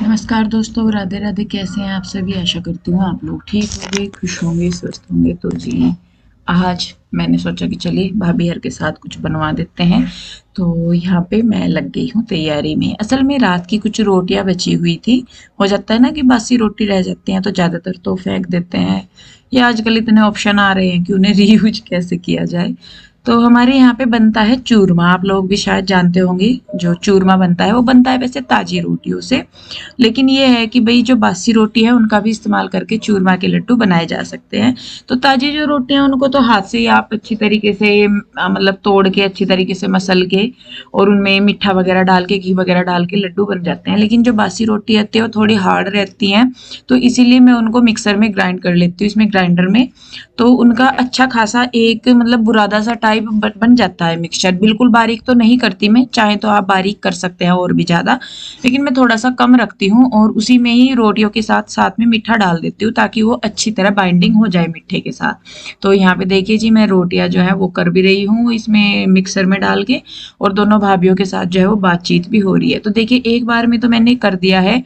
नमस्कार दोस्तों, राधे राधे। कैसे हैं आप सभी? आशा करती हूँ आप लोग ठीक होंगे, खुश होंगे, स्वस्थ होंगे। तो जी, आज मैंने सोचा कि चलिए भाभी हर के साथ कुछ बनवा देते हैं। तो यहाँ पे मैं लग गई हूँ तैयारी में। असल में रात की कुछ रोटियां बची हुई थी। हो जाता है ना कि बासी रोटी रह जाती हैं तो ज़्यादातर तो फेंक देते हैं, या आजकल इतने ऑप्शन आ रहे हैं कि उन्हें रीयूज कैसे किया जाए। तो हमारे यहाँ पे बनता है चूरमा। आप लोग भी शायद जानते होंगे, जो चूरमा बनता है वो बनता है वैसे ताजी रोटियों से, लेकिन ये है कि भई जो बासी रोटी है उनका भी इस्तेमाल करके चूरमा के लड्डू बनाए जा सकते हैं। तो ताज़ी जो रोटियाँ हैं उनको तो हाथ से ही आप अच्छी तरीके से मतलब तोड़ के अच्छी तरीके से मसल के और उनमें मीठा वगैरह डाल के, घी वगैरह डाल के लड्डू बन जाते हैं। लेकिन जो बासी रोटी आती है वो थोड़ी हार्ड रहती हैं, तो इसीलिए मैं उनको मिक्सर में ग्राइंड कर लेती हूँ, इसमें ग्राइंडर में। तो उनका अच्छा खासा एक मतलब बुरादा सा टाइप बन जाता है मिक्सचर। बिल्कुल बारीक तो नहीं करती मैं, चाहे तो आप बारीक कर सकते हैं और भी ज़्यादा, लेकिन मैं थोड़ा सा कम रखती हूँ और उसी में ही रोटियों के साथ साथ में मीठा डाल देती हूँ ताकि वो अच्छी तरह बाइंडिंग हो जाए मीठे के साथ। तो यहाँ पे देखिए जी, मैं रोटियां जो है वो कर भी रही हूँ इसमें मिक्सर में डाल के, और दोनों भाभीियों के साथ जो है वो बातचीत भी हो रही है। तो देखिए एक बार में तो मैंने कर दिया है,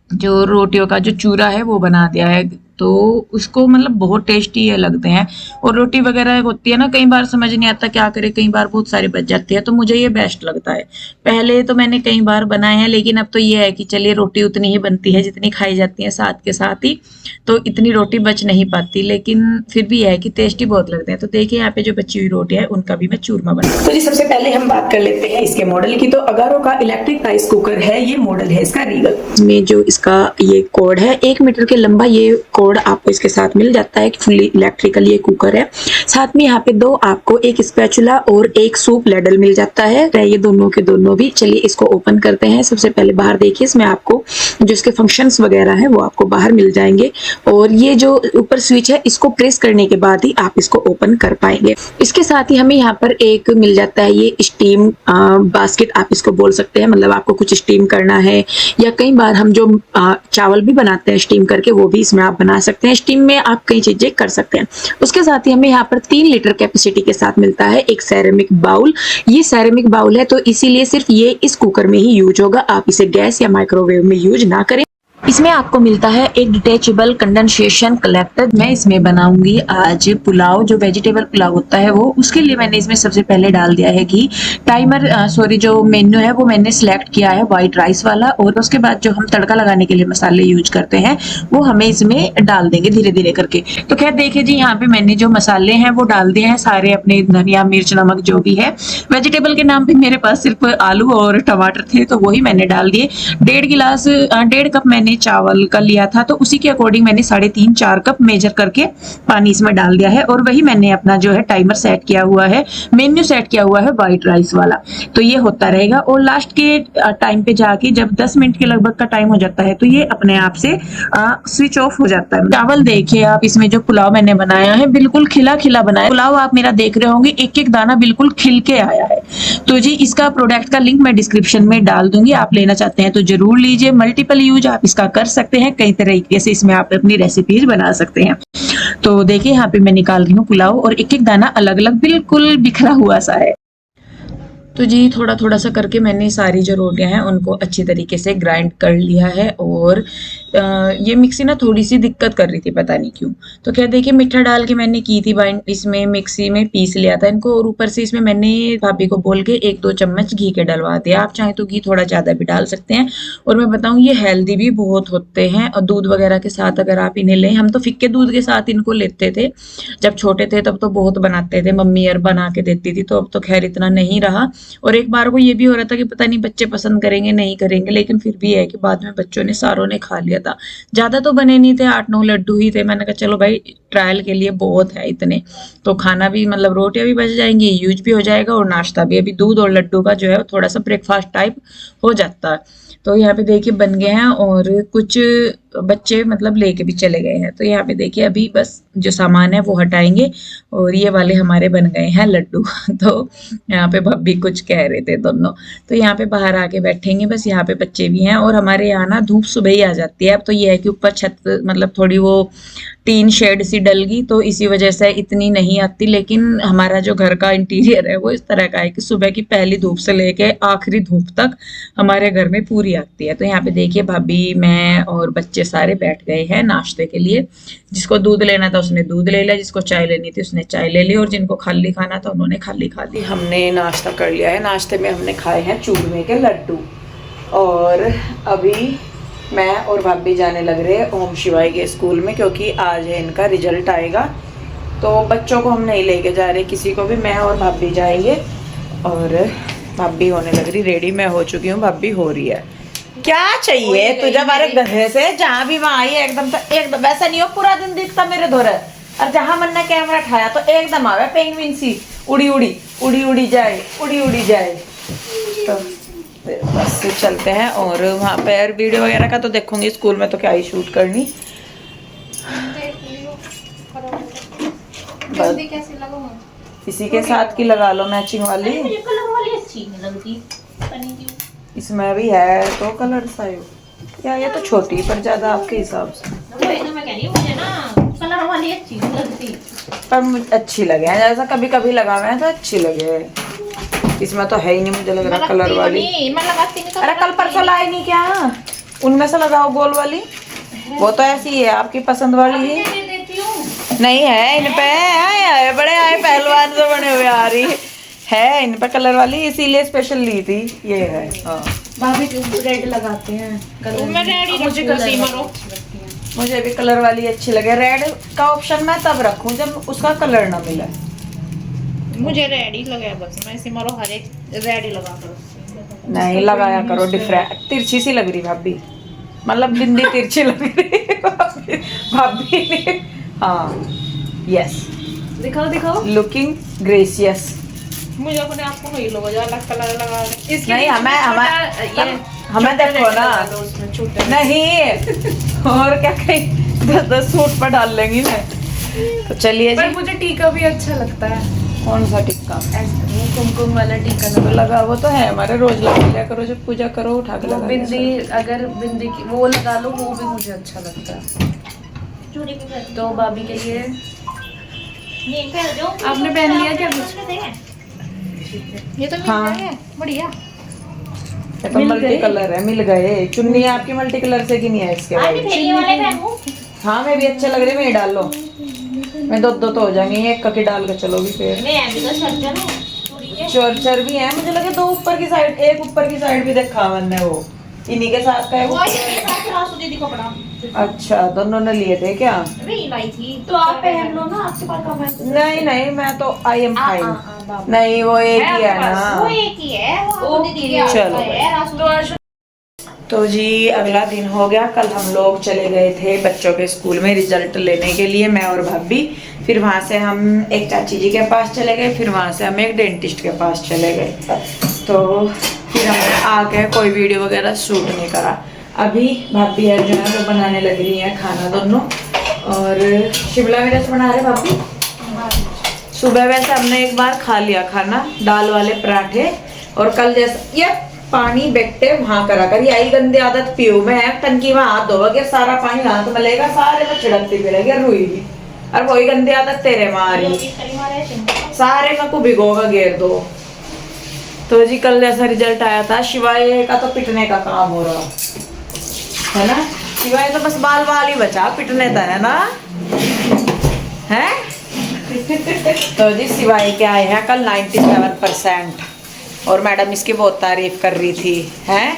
जो रोटियों का जो चूरा है वो बना दिया है। तो उसको मतलब बहुत टेस्टी ये लगते हैं। और रोटी वगैरह होती है ना, कई बार समझ नहीं आता क्या करे, कई बार बहुत सारी बच जाती है, तो मुझे ये बेस्ट लगता है। पहले तो मैंने कई बार बनाए हैं, लेकिन अब तो ये है कि चलिए रोटी उतनी ही बनती है जितनी खाई जाती है साथ के साथ ही, तो इतनी रोटी बच नहीं पाती, लेकिन फिर भी है कि टेस्टी बहुत लगते हैं। तो देखिए यहाँ पे जो बची हुई रोटी है उनका भी मैं चूरमा बना। तो जी सबसे पहले हम बात कर लेते हैं इसके मॉडल की। तो अगारो का इलेक्ट्रिक राइस कुकर है, ये मॉडल है इसका रीगल। इसमें जो इसका ये कोड है 1 मीटर के लंबा, ये कोड आपको इसके साथ मिल जाता है। फुली इलेक्ट्रिकल ये कुकर है। साथ में यहाँ पे दो आपको एक स्पैचुला और एक सूप लेडल मिल जाता है, ये दोनों के दोनों भी। चलिए इसको ओपन करते हैं। सबसे पहले बाहर देखिए, इसमें आपको जो इसके फंक्शंस वगैरह है वो आपको बाहर मिल जाएंगे, और ये जो ऊपर स्विच है इसको प्रेस करने के बाद ही आप इसको ओपन कर पाएंगे। इसके साथ ही हमें यहाँ पर एक मिल जाता है ये स्टीम बास्केट, आप इसको बोल सकते हैं। मतलब आपको कुछ स्टीम करना है, या कई बार हम जो चावल भी बनाते हैं स्टीम करके, वो भी इसमें आप बना सकते हैं। स्टीम में आप कई चीजें कर सकते हैं। उसके साथ ही हमें यहाँ पर 3 लीटर कैपेसिटी के साथ मिलता है एक सैरेमिक बाउल। ये सैरेमिक बाउल है तो इसीलिए सिर्फ ये इस कुकर में ही यूज होगा, आप इसे गैस या माइक्रोवेव में यूज ना करें। इसमें आपको मिलता है एक डिटेचेबल कंडेंसेशन कलेक्टर। मैं इसमें बनाऊंगी आज पुलाव, जो वेजिटेबल पुलाव होता है वो। उसके लिए मैंने इसमें सबसे पहले डाल दिया है घी। टाइमर सॉरी जो मेन्यू है वो मैंने सिलेक्ट किया है व्हाइट राइस वाला। और उसके बाद जो हम तड़का लगाने के लिए मसाले यूज करते हैं वो हमें इसमें डाल देंगे धीरे धीरे करके। तो खैर देखिए जी, यहाँ पे मैंने जो मसाले हैं वो डाल दिए हैं सारे, अपने धनिया मिर्च नमक जो भी है। वेजिटेबल के नाम पे मेरे पास सिर्फ आलू और टमाटर थे तो वही मैंने डाल दिए। 1.5 कप मैंने चावल का लिया था, तो उसी के अकॉर्डिंग मैंने 3.5-4 कप मेजर करके पानी इसमें डाल दिया है। और वही मैंने अपना जो है टाइमर सेट किया हुआ है, मेन्यू सेट किया हुआ है व्हाइट राइस वाला। तो ये होता रहेगा, और लास्ट के टाइम पे जाके जब 10 मिनट के लगभग का टाइम हो जाता है तो ये अपने आप से स्विच ऑफ हो जाता है। चावल देखिए आप, इसमें जो पुलाव मैंने बनाया है बिल्कुल खिला खिला बनाया पुलाव। आप मेरा देख रहे होंगे एक एक दाना बिल्कुल खिल के आया है। तो जी इसका प्रोडक्ट का लिंक मैं डिस्क्रिप्शन में डाल दूंगी, आप लेना चाहते हैं तो जरूर लीजिए। मल्टीपल यूज आप इसका कर सकते हैं, कई तरीके से इसमें आप अपनी रेसिपीज बना सकते हैं। तो देखिए यहाँ पे मैं निकाल रही हूँ पुलाव, और एक एक दाना अलग अलग बिल्कुल बिखरा हुआ सा है। तो जी थोड़ा थोड़ा सा करके मैंने सारी जो रोटियां हैं उनको अच्छी तरीके से ग्राइंड कर लिया है। और ये मिक्सी ना थोड़ी सी दिक्कत कर रही थी, पता नहीं क्यों। तो क्या देखिए, मीठा डाल के मैंने की थी बाइंड, इसमें मिक्सी में पीस लिया था इनको, और ऊपर से इसमें मैंने भाभी को बोल के 1-2 चम्मच घी के डलवा दिया। आप चाहें तो घी थोड़ा ज़्यादा भी डाल सकते हैं। और मैं बताऊँ ये हेल्दी भी बहुत होते हैं, और दूध वगैरह के साथ अगर आप इन्हें लें, हम तो फिक्के दूध के साथ इनको लेते थे जब छोटे थे, तब तो बहुत बनाते थे, मम्मी यार बना के देती थी। तो अब तो खैर इतना नहीं रहा। और एक बार को ये भी हो रहा था कि पता नहीं बच्चे पसंद करेंगे नहीं करेंगे, लेकिन फिर भी है कि बाद में बच्चों ने सारों ने खा लिया था। ज्यादा तो बने नहीं थे, 8-9 लड्डू ही थे। मैंने कहा चलो भाई ट्रायल के लिए बहुत है इतने, तो खाना भी मतलब रोटियां भी बच जाएंगी, यूज भी हो जाएगा, और नाश्ता भी। अभी दूध और लड्डू का जो है थोड़ा सा ब्रेकफास्ट टाइप हो जाता है। तो यहाँ पे देखिए बन गए हैं, और कुछ बच्चे मतलब लेके भी चले गए हैं। तो यहाँ पे देखिए अभी बस जो सामान है वो हटाएंगे, और ये वाले हमारे बन गए हैं लड्डू। तो यहाँ पे भाभी कुछ कह रहे थे दोनों, तो यहाँ पे बाहर आके बैठेंगे बस। यहाँ पे बच्चे भी हैं, और हमारे यहाँ ना धूप सुबह ही आ जाती है। अब तो ये है कि ऊपर छत मतलब थोड़ी वो टीन शेड सी डल गई, तो इसी वजह से इतनी नहीं आती। लेकिन हमारा जो घर का इंटीरियर है वो इस तरह का है कि सुबह की पहली धूप से लेके आखिरी धूप तक हमारे घर में पूरी आती है। तो यहाँ पे देखिए भाभी, मैं और बच्चे सारे बैठ गए हैं नाश्ते के लिए। जिसको दूध लेना था उसने दूध ले लिया, जिसको चाय लेनी थी उसने चाय ले ली, और जिनको खाली खाना था उन्होंने खाली खा ली। हमने नाश्ता कर लिया है। नाश्ते में हमने खाए हैं चूरमे के लड्डू, और अभी मैं और भाभी जाने लग रहे हैं ओम शिवाय के स्कूल में, क्योंकि आज है इनका रिजल्ट आएगा। तो बच्चों को हम नहीं लेके जा रहे किसी को भी, मैं और भाभी जाएंगे। और भाभी होने लग रही रेडी, मैं हो चुकी हूँ, भाभी हो रही है। क्या चाहिए तुझे हमारे घर से? जहाँ भी वहाँ आई एकदम से, एकदम वैसा नहीं हो पूरा दिन दिखता मेरे धोरे, और जहाँ मन ने कैमरा उठाया तो एकदम आवे पेंगुइन सी, उड़ी उड़ी उड़ी उड़ी जाए, उड़ी उड़ी जाए। तो बस चलते हैं, और वहाँ पे यार वीडियो वगैरह का तो देखूंगी, स्कूल में तो क्या ही शूट करनी। इसी के साथ की लगा लो मैचिंग वाली। मुझे कलर वाली अच्छी नहीं लगती, पता नहीं क्यों। इसमें भी है तो कलर सायो, या ये तो छोटी पर ज्यादा आपके हिसाब से। वही तो मैं कह रही हूँ, मुझे ना कलर वाली अच्छी नहीं लगती, पर मुझे अच्छी लगे हैं, जैसा कभी कभी लगावे हैं तो अच्छी लगे। इसमें तो है ही नहीं, मुझे लग रहा कलर वाली। मैं लगाती नहीं। अरे कल परसों लाई नहीं क्या? उनमें से लगाओ गोल वाली, वो तो ऐसी है आपकी पसंद वाली ही। नहीं है इन पे, आए बड़े आए पहलवान से बने हुए आ रही है इन पे कलर वाली, इसीलिए स्पेशल ली थी। ये है भाभी रेड लगाते हैं कलर। मैं रेड ही मुझे कसी मारो। मुझे भी कलर वाली अच्छी लगे। रेड का ऑप्शन मैं तब रखूं जब उसका कलर ना मिले। मुझे रेड ही लगे बस, मैं इसी मारो हर एक रेड ही लगा करो। नहीं लगाया करो, डिफरेंट। तिरछी सी लग रही भाभी, मतलब बिंदी तिरछी लग रही भाभी ने। हाँ यस, दिखाओ दिखाओ। Looking gracious. मुझे अपने आप को नहीं लगा जो अलग कलर लगा नहीं हमें देखो ना, उसमें छोटे नहीं और क्या कहीं 10 सूट पर डाल लेंगी ना। तो चलिए पर जी। मुझे टीका भी अच्छा लगता है। कौन सा टिक्का? कुमकुम वाला टीका तो लगा, वो तो है हमारे, रोज लगा लिया करो, जब पूजा करो उठा के लगा। बिंदी, अगर बिंदी की वो लगा लो वो भी मुझे अच्छा लगता है। तो भाभी के लिए आपने पहन लिया क्या कुछ? ये तो हाँ। है बढ़िया। ये तो मल्टी कलर है, मिल गए। चुन्नी आपकी मल्टी कलर से की नहीं है इसके बाद? हाँ मैं भी अच्छे लग रहे, मैं ही डाल लो। मैं दो तो हो जाएंगे, एक ककी डाल के चलोगी फिर। चोरचर भी है, मुझे लगे 2 ऊपर की साइड, एक ऊपर की साइड भी देखा मैंने, वो इन्हीं के साथ का है वो। अच्छा दोनों ने लिए थे क्या? तो आप पहन लो ना, आपके पास कम है। नहीं नहीं, मैं तो आई एम फाइन। नहीं वो एक ही है ना, वो एक ही है, वो दीदी के चलो। है। तो जी अगला दिन हो गया। कल हम लोग चले गए थे बच्चों के स्कूल में रिजल्ट लेने के लिए, मैं और भाभी। फिर वहाँ से हम एक चाची जी के पास चले गए, फिर वहाँ से हम एक डेंटिस्ट के पास चले गए। तो फिर हमने आके कोई वीडियो वगैरह शूट नहीं करा। अभी भाभी है जो है वो बनाने लग रही है खाना दोनों, और शिमला मिर्च बना रहे भाभी। सुबह वैसे हमने एक बार खा लिया खाना, दाल वाले पराठे। और कल जैसा ये पानी बैठे वहां करा कर, यही गंदी आदत पियो मैं। टंकी में हाथ धोगे, सारा पानी हाथ में लेगा, सारे में छिड़कती फिरेगी और रुईगी। और वही गंदी आदत तेरे मारी, सारे में को भिगोगा घेर दो। तो जी कल जैसा रिजल्ट आया था, शिवाय का तो पिटने का काम हो रहा है ना। शिवाय तो बस बाल बाल ही बचा, पिटने था है ना, है। तो जी शिवाय के आए हैं कल 97%, और मैडम इसकी बहुत तारीफ कर रही थी, हैं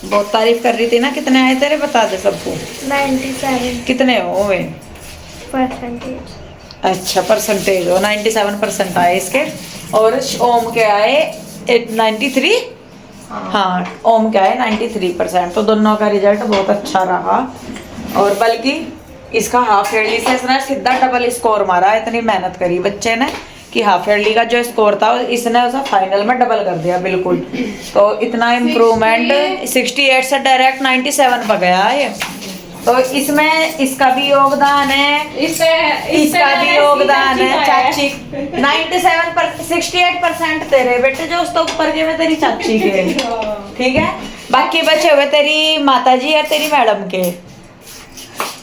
बहुत तारीफ कर रही थी ना। कितने आए तेरे बता दे सबको? 97 कितने हो वे? परसेंटेज। अच्छा परसेंटेज हो, 97% आए इसके। और ओम के आए 93। हाँ ओम के आए 93%। तो दोनों का रिजल्ट बहुत अच्छा रहा, और बल्कि इसका हाफ ईयरली से इसने सीधा डबल स्कोर मारा। इतनी मेहनत करी बच्चे ने कि हाफ ईयरली का जो स्कोर था इसने उसे फाइनल में डबल कर दिया बिल्कुल। तो इतना इम्प्रूवमेंट, 68 से डायरेक्ट 97 पर गया ये। तो इसमें इसका भी योगदान है, इसका भी योगदान है चाची। 68% तेरे बेटे जो उसके ऊपर के में तेरी चाची के, ठीक है। बाकी बचे हुए तेरी माताजी और तेरी मैडम के,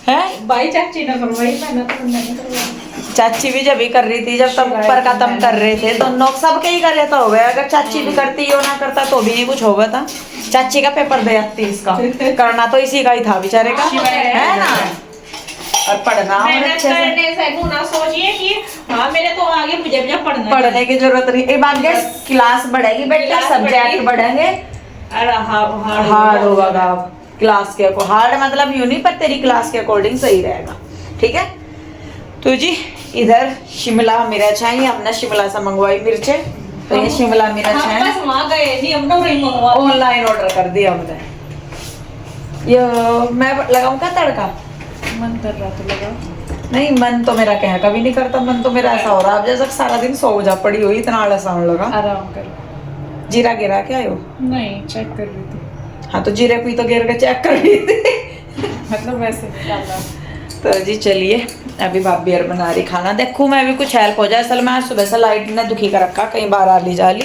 है। भाई चाची ने करवाई, मैंने तो नहीं करवाई। चाची भी जब भी कर रही थी, जब तब ऊपर का तम कर रहे थे, दोनों सबके ही करे तो हो गया। अगर चाची भी करती हो ना करता तो भी नहीं कुछ होगा था। चाची का पेपर दे आती इसका, करना तो इसी का ही था बेचारे का, है ना। और पढ़ना मेहनत करने से गुना सोचिए कि हाँ मेरे तो आगे मुझे भी पढ़ना है। पढ़ने की जरूरत नहीं। एक बात गैस, क्लास बढ़ेगी बेटा, सब्जेक्ट बढ़ेंगे, अरे हार्ड होगा क्लास के को हार्ड मतलब यूं नहीं, पर तेरी क्लास के अकॉर्डिंग सही रहेगा, ठीक है। तो जी इधर शिमला मिर्च है, ये हमने शिमला से मंगवाई मिर्चे, तो ये शिमला मिर्च है, बस वहाँ गए नहीं, हमने वही मंगवा ऑनलाइन ऑर्डर कर दिया हमने। ये मैं लगाऊं क्या तड़का? मन कर रहा तो लगा। नहीं, मन तो मेरा कहीं कभी नहीं करता, मन तो मेरा ऐसा हो रहा अब जैसे सारा दिन सो जा पड़ी हुई, इतना आलस आने लगा। आराम कर। जीरा गिरा क्या हो? नहीं, चेक कर रही थी। हाँ तो जीरे को ही तो गिर के चेक कर रही थी। मतलब वैसे डाला। तो जी चलिए, अभी भाभी यार बना रही खाना, देखूँ मैं भी कुछ हेल्प हो जाए। असल में आज सुबह से लाइट ने दुखी कर रखा, कहीं बाहर आ ली जा ली।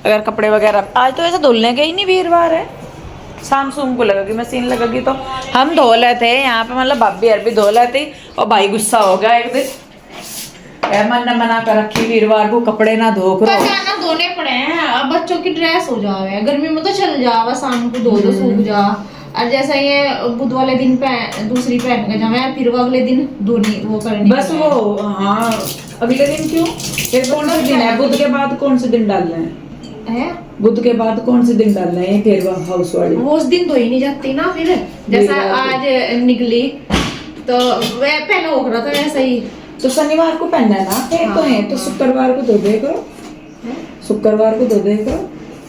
अगर कपड़े वगैरह आज तो ऐसा धुलने के ही नहीं, वीरवार है, शाम सूम को लगेगी मशीन लगेगी तो हम धो लेते हैं यहाँ पे, मतलब भाभी यार भी धो लेती। और भाई गुस्सा हो गया एक दिन, मन ने मना कर रखी वीरवार को कपड़े ना धो करो। ना धोने पड़े हैं, अब बच्चों की ड्रेस हो जावे, गर्मी में तो चल जावा, शाम को धो दो सूख जा। और जैसा ये बुध वाले दिन दूसरी पहन के जावे, फिर वो अगले दिन धोनी वो करनी बस वो, हाँ अगले दिन क्यों, फिर कौन सा दिन है? बुध के बाद कौन से दिन डालना है? बुध के बाद कौन से दिन डालना है फिर हाउस वाली? वो उस दिन धोई नहीं जाती ना, फिर जैसा आज निकली तो वह पहले हो रहा था वैसा ही। तो शनिवार को पहनना है ना, फिर तो है तो शुक्रवार को धो दे करो, शुक्रवार को धो दे करो।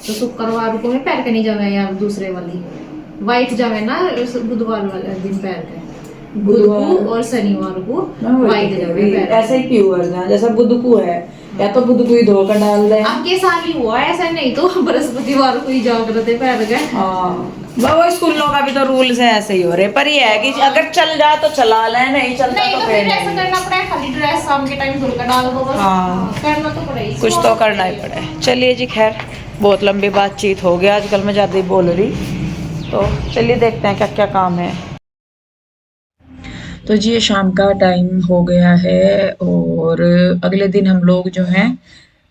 तो शुक्रवार को मैं पहन के नहीं जावे यार, दूसरे वाली व्हाइट जावे ना, बुधवार वाले दिन पहन के, बुध को और शनिवार को व्हाइट जावे। ऐसे ही प्योर जहाँ जैसा बुध को है, या तो बुध को ही धोकर डाल दे। आपके साल ही हुआ ऐसा, नहीं तो बृहस्पतिवार को ही जागृत पहन के। हाँ वो स्कूलों का भी तो रूल्स है ऐसे ही हो रहे, पर ये है कि अगर चल जाए तो चला ले, नहीं चलता नहीं तो फिर ऐसा करना पड़ेगा, खाली ड्रेस शाम के टाइम धुल कर डाल दो बस। हाँ। करना तो पड़ेगा, कुछ तो करना ही पड़े। चलिए जी, खैर बहुत लंबी बातचीत हो गया, आजकल मैं ज़्यादा ही बोल रही, तो चलिए देखते हैं क्या क्या काम है। तो जी ये शाम का टाइम हो गया है, और अगले दिन हम लोग जो हैं,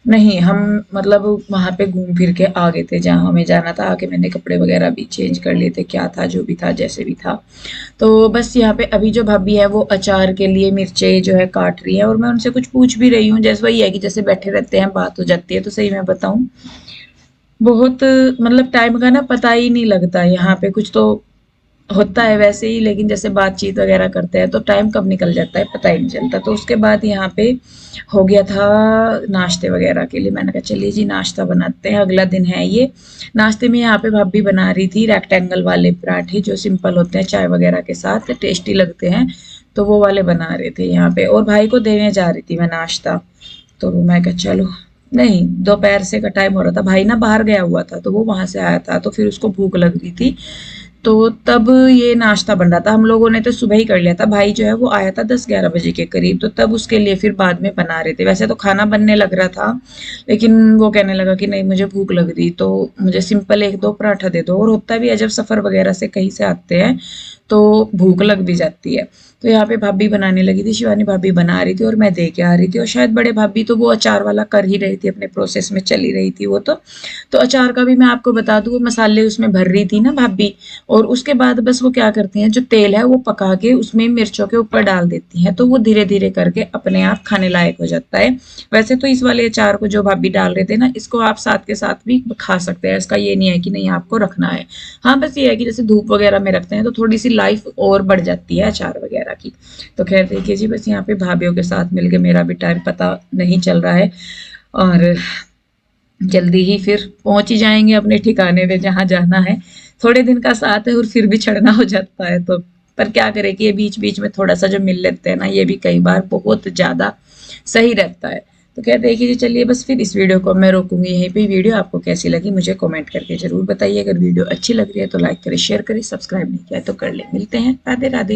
नहीं हम मतलब वहाँ पे घूम फिर के आ गए थे जहाँ हमें जाना था। आके मैंने कपड़े वगैरह भी चेंज कर लिए थे, क्या था जो भी था जैसे भी था। तो बस यहाँ पे अभी जो भाभी है वो अचार के लिए मिर्चे जो है काट रही है, और मैं उनसे कुछ पूछ भी रही हूँ। जैसे वही है कि जैसे बैठे रहते हैं बात हो जाती है। तो सही मैं बताऊँ, बहुत मतलब टाइम का ना पता ही नहीं लगता। यहाँ पे कुछ तो होता है वैसे ही, लेकिन जैसे बातचीत वगैरह करते हैं तो टाइम कब निकल जाता है पता ही नहीं चलता। तो उसके बाद यहाँ पे हो गया था नाश्ते वगैरह के लिए। मैंने कहा चलिए जी नाश्ता बनाते हैं, अगला दिन है ये। नाश्ते में यहाँ पे भाभी बना रही थी रेक्टेंगल वाले पराठे, जो सिंपल होते हैं, चाय वगैरह के साथ टेस्टी लगते हैं, तो वो वाले बना रहे थे यहाँ पे। और भाई को देने जा रही थी मैं नाश्ता, तो मैं कहा चलो, नहीं दोपहर से का टाइम हो रहा था, भाई ना बाहर गया हुआ था, तो वो वहां से आया था, तो फिर उसको भूख लग रही थी, तो तब ये नाश्ता बन रहा था। हम लोगों ने तो सुबह ही कर लिया था, भाई जो है वो आया था 10-11 बजे के करीब, तो तब उसके लिए फिर बाद में बना रहे थे। वैसे तो खाना बनने लग रहा था, लेकिन वो कहने लगा कि नहीं मुझे भूख लग रही, तो मुझे सिंपल 1-2 पराठा दे दो। और होता भी है जब सफ़र वगैरह से कहीं से आते हैं तो भूख लग भी जाती है। तो यहाँ पे भाभी बनाने लगी थी, शिवानी भाभी बना रही थी और मैं दे के आ रही थी। और शायद बड़े भाभी तो वो अचार वाला कर ही रही थी, अपने प्रोसेस में चली रही थी वो। तो अचार का भी मैं आपको बता दूँ, वो मसाले उसमें भर रही थी ना भाभी, और उसके बाद बस वो क्या करती हैं, जो तेल है वो पका के उसमें मिर्चों के ऊपर डाल देती हैं, तो वो धीरे धीरे करके अपने आप खाने लायक हो जाता है। वैसे तो इस वाले अचार को जो भाभी डाल रहे थे ना, इसको आप साथ के साथ भी खा सकते हैं, इसका ये नहीं है कि नहीं आपको रखना है। हाँ बस ये है कि जैसे धूप वगैरह में रखते हैं तो थोड़ी सी लाइफ और बढ़ जाती है अचार वगैरह की। तो खैर देखिए जी, बस यहाँ पे भाभीयों के साथ मिलके मेरा भी टाइम पता नहीं चल रहा है, और जल्दी ही फिर पहुंच ही जाएंगे अपने ठिकाने पे जहाँ जाना है। थोड़े दिन का साथ है और फिर भी चढ़ना हो जाता है, तो पर क्या करें कि ये बीच बीच में थोड़ा सा जो मिल लेते हैं ना, ये भी कई बार बहुत ज़्यादा सही रहता है। तो क्या देखिए जी, चलिए बस फिर इस वीडियो को मैं रोकूंगी यहीं पे। वीडियो आपको कैसी लगी मुझे कमेंट करके ज़रूर बताइए। अगर वीडियो अच्छी लग रही है तो लाइक करें, शेयर करें, सब्सक्राइब नहीं किया तो कर ले। मिलते हैं, राधे राधे।